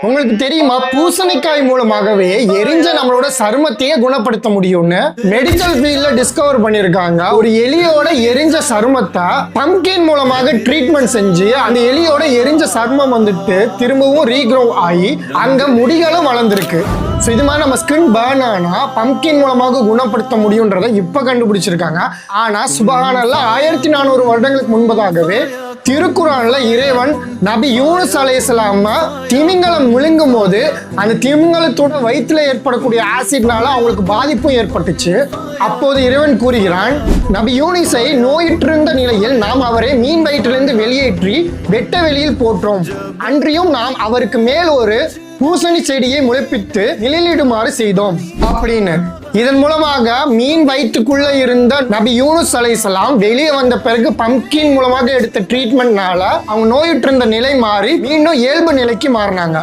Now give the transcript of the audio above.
உங்களுக்கு தெரியுமா பூசணிக்காய் மூலமாகவே எரிஞ்ச நம்மளோட சருமத்தையே குணப்படுத்த முடியும்னு மெடிக்கல் ஃபீல்ட்ல டிஸ்கவர் பண்ணிருக்காங்க. ஒரு எலியோட எரிஞ்ச சருமத்தை பம்கின் மூலமாக ட்ரீட்மெண்ட் செஞ்சு அந்த எலியோட எரிஞ்ச சருமம் வந்துட்டு திரும்பவும் ரீக்ரோ ஆகி அங்க முடிகளும் வளர்ந்துருக்கு. இது மாதிரி நம்ம ஸ்கின் பர்ன் ஆனா பம்கின் மூலமாக குணப்படுத்த முடியும்ன்றதை இப்ப கண்டுபிடிச்சிருக்காங்க. ஆனா சுபஹானல்லாஹ் 1400 வருடங்களுக்கு முன்பதாகவே திருக்குறான்ல இறைவன் நபி யூனுஸ் அலைஹிஸ்ஸலாம் திமிங்கலம் முழுங்கும் போது அந்த திமிங்கலத்தோட வயிற்றுல ஏற்படக்கூடிய ஆசிட்னால அவங்களுக்கு பாதிப்பும் ஏற்பட்டுச்சு. அப்போது இறைவன் கூறுகிறான், நபி யூனிஸை நோயிற்றிருந்த நிலையில் நாம் அவரை மீன் வயிற்றிலிருந்து வெளியேற்றி வெட்ட வெளியில் போற்றோம். அன்றியும் நாம் அவருக்கு மேல் ஒரு பூசணி செடியை முளைப்பித்து நிழலிடுமாறு செய்தோம் அப்படின்னு. இதன் மூலமாக மீன் வயிற்றுக்குள்ள இருந்த நபி யூனுஸ் அலைஹிஸ்ஸலாம் வெளியே வந்த பிறகு பம்கின் மூலமாக எடுத்த ட்ரீட்மெண்ட்னால அவங்க நோயுற்றிருந்த நிலை மாறி மீண்டும் இயல்பு நிலைக்கு மாறினாங்க.